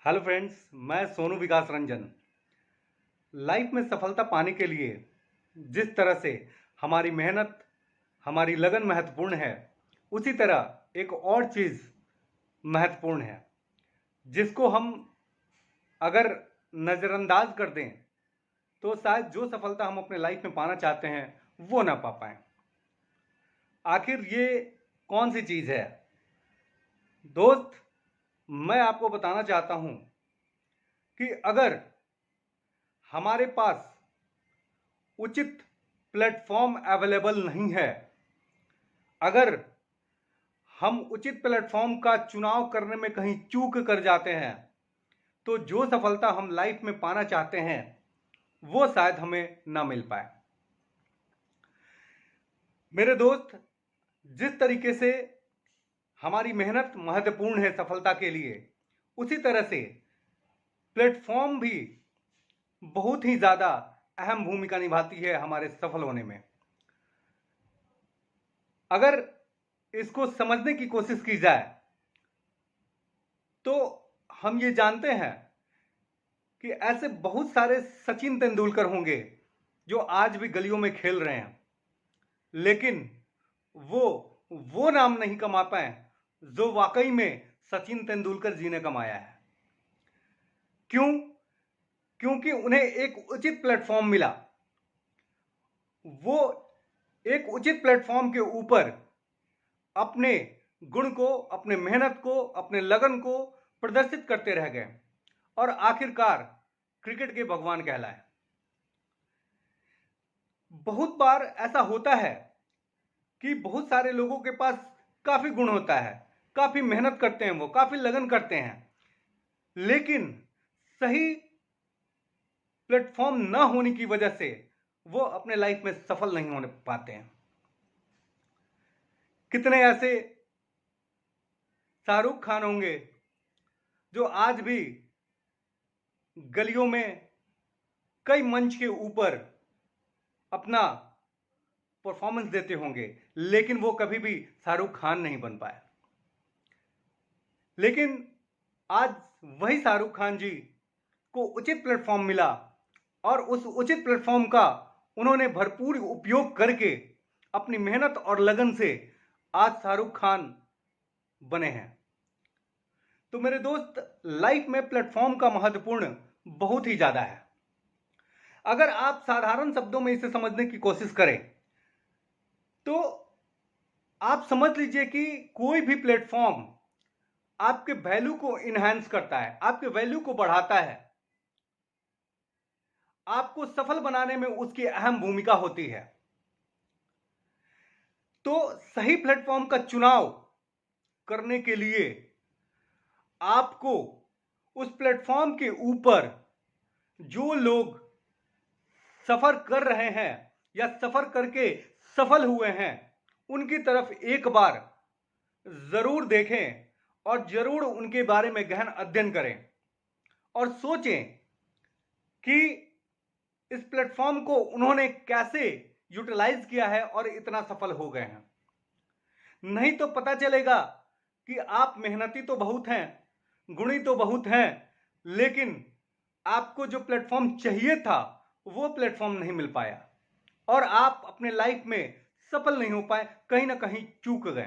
Hello friends, मैं सोनू विकास Ranjan. Life में सफलता पाने के लिए जिस तरह से हमारी मेहनत, हमारी लगन महत्वपूर्ण है, उसी तरह एक और चीज़ महत्वपूर्ण है जिसको हम अगर नज़रअंदाज कर दें तो शायद जो सफलता हम अपने लाइफ में पाना चाहते हैं वो ना पा पाएं। आखिर ये कौन सी चीज़ है दोस्त? मैं आपको बताना चाहता हूँ कि अगर हमारे पास उचित प्लेटफॉर्म अवेलेबल नहीं है, अगर हम उचित प्लेटफॉर्म का चुनाव करने में कहीं चूक कर जाते हैं, तो जो सफलता हम लाइफ में पाना चाहते हैं वो शायद हमें ना मिल पाए। मेरे दोस्त, जिस तरीके से हमारी मेहनत महत्वपूर्ण है सफलता के लिए, उसी तरह से प्लेटफॉर्म भी बहुत ही ज़्यादा अहम भूमिका निभाती है हमारे सफल होने में। अगर इसको समझने की कोशिश की जाए तो हम ये जानते हैं कि ऐसे बहुत सारे सचिन तेंदुलकर होंगे जो आज भी गलियों में खेल रहे हैं, लेकिन वो नाम नहीं कमा पाए जो वाकई में सचिन तेंदुलकर जी ने कमाया है। क्यों? क्योंकि उन्हें एक उचित प्लेटफॉर्म मिला। वो एक उचित प्लेटफॉर्म के ऊपर अपने गुण को, अपने मेहनत को, अपने लगन को प्रदर्शित करते रह गए और आखिरकार क्रिकेट के भगवान कहलाए। बहुत बार ऐसा होता है कि बहुत सारे लोगों के पास काफ़ी गुण होता है, काफ़ी मेहनत करते हैं, वो काफ़ी लगन करते हैं, लेकिन सही प्लेटफॉर्म ना होने की वजह से वो अपने लाइफ में सफल नहीं होने पाते हैं। कितने ऐसे शाहरुख खान होंगे जो आज भी गलियों में कई मंच के ऊपर अपना परफॉर्मेंस देते होंगे, लेकिन वो कभी भी शाहरुख खान नहीं बन पाए। लेकिन आज वही शाहरुख खान जी को उचित प्लेटफॉर्म मिला और उस उचित प्लेटफॉर्म का उन्होंने भरपूर उपयोग करके अपनी मेहनत और लगन से आज शाहरुख खान बने हैं। तो मेरे दोस्त, लाइफ में प्लेटफॉर्म का महत्वपूर्ण बहुत ही ज़्यादा है। अगर आप साधारण शब्दों में इसे समझने की कोशिश करें तो आप समझ लीजिए कि कोई भी प्लेटफॉर्म आपके वैल्यू को इनहैंस करता है, आपके वैल्यू को बढ़ाता है, आपको सफल बनाने में उसकी अहम भूमिका होती है। तो सही प्लेटफॉर्म का चुनाव करने के लिए आपको उस प्लेटफॉर्म के ऊपर जो लोग सफर कर रहे हैं या सफर करके सफल हुए हैं उनकी तरफ एक बार जरूर देखें और जरूर उनके बारे में गहन अध्ययन करें और सोचें कि इस प्लेटफॉर्म को उन्होंने कैसे यूटिलाइज किया है और इतना सफल हो गए हैं। नहीं तो पता चलेगा कि आप मेहनती तो बहुत हैं, गुणी तो बहुत हैं, लेकिन आपको जो प्लेटफॉर्म चाहिए था वो प्लेटफॉर्म नहीं मिल पाया और आप अपने लाइफ में सफल नहीं हो पाए, कहीं ना कहीं चूक गए।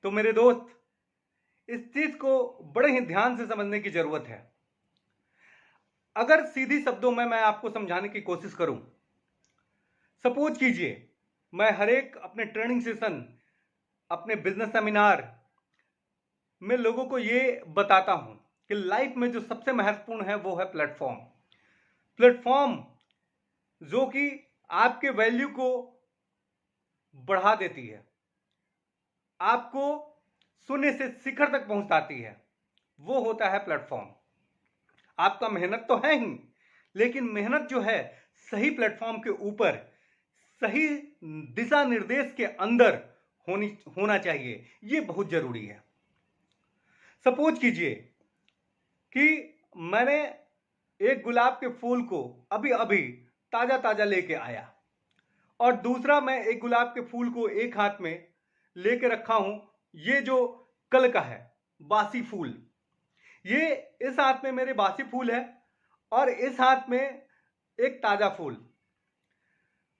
तो मेरे दोस्त, इस चीज को बड़े ही ध्यान से समझने की जरूरत है। अगर सीधी शब्दों में मैं आपको समझाने की कोशिश करूं, सपोज कीजिए मैं हर एक अपने ट्रेनिंग सेशन, अपने बिजनेस सेमिनार में लोगों को ये बताता हूं कि लाइफ में जो सबसे महत्वपूर्ण है वो है प्लेटफॉर्म। प्लेटफॉर्म जो कि आपके वैल्यू को बढ़ा देती है, आपको शून्य से शिखर तक पहुंचाती है, वो होता है प्लेटफॉर्म। आपका मेहनत तो है ही, लेकिन मेहनत जो है सही प्लेटफॉर्म के ऊपर, सही दिशा निर्देश के अंदर होना चाहिए। ये बहुत जरूरी है। सपोज कीजिए कि मैंने एक गुलाब के फूल को अभी अभी ताजा ताजा लेके आया और दूसरा मैं एक गुलाब के फूल को एक हाथ में लेके रखा हूं, ये जो कल का है बासी फूल, ये इस हाथ में मेरे बासी फूल है और इस हाथ में एक ताजा फूल।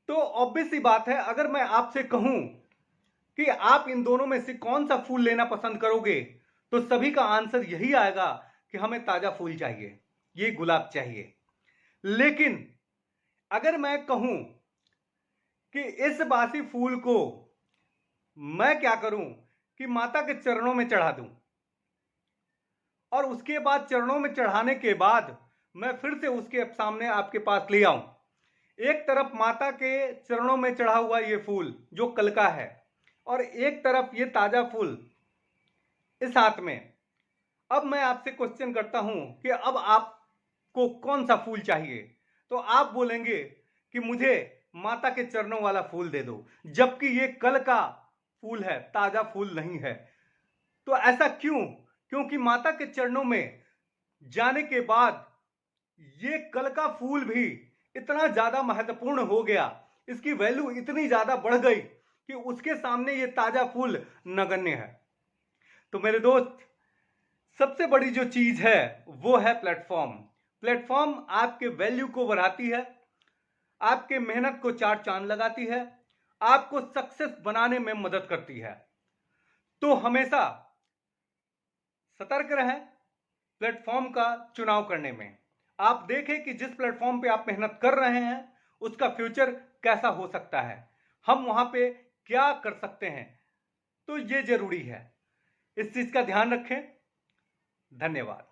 तो ऑब्वियस सी बात है, अगर मैं आपसे कहूं कि आप इन दोनों में से कौन सा फूल लेना पसंद करोगे, तो सभी का आंसर यही आएगा कि हमें ताजा फूल चाहिए, ये गुलाब चाहिए। लेकिन अगर मैं कहूं कि इस बासी फूल को मैं क्या करूं कि माता के चरणों में चढ़ा दूं, और उसके बाद चरणों में चढ़ाने के बाद मैं फिर से उसके सामने आपके पास ले आऊं। एक तरफ माता के चरणों में चढ़ा हुआ ये फूल जो कल का है, और एक तरफ ये ताजा फूल इस हाथ में। अब मैं आपसे क्वेश्चन करता हूं कि अब आपको कौन सा फूल चाहिए, तो आप बोलेंगे कि मुझे माता के चरणों वाला फूल दे दो, जबकि ये कल का फूल है, ताजा फूल नहीं है। तो ऐसा क्यों? क्योंकि माता के चरणों में जाने के बाद ये कल का फूल भी इतना ज्यादा महत्वपूर्ण हो गया, इसकी वैल्यू इतनी ज्यादा बढ़ गई कि उसके सामने ये ताजा फूल नगण्य है। तो मेरे दोस्त, सबसे बड़ी जो चीज है वो है प्लेटफॉर्म। प्लेटफॉर्म आपके वैल्यू को बढ़ाती है, आपके मेहनत को चार चांद लगाती है, आपको सक्सेस बनाने में मदद करती है। तो हमेशा सतर्क रहें प्लेटफॉर्म का चुनाव करने में। आप देखें कि जिस प्लेटफॉर्म पे आप मेहनत कर रहे हैं उसका फ्यूचर कैसा हो सकता है, हम वहां पे क्या कर सकते हैं। तो ये जरूरी है, इस चीज का ध्यान रखें। धन्यवाद।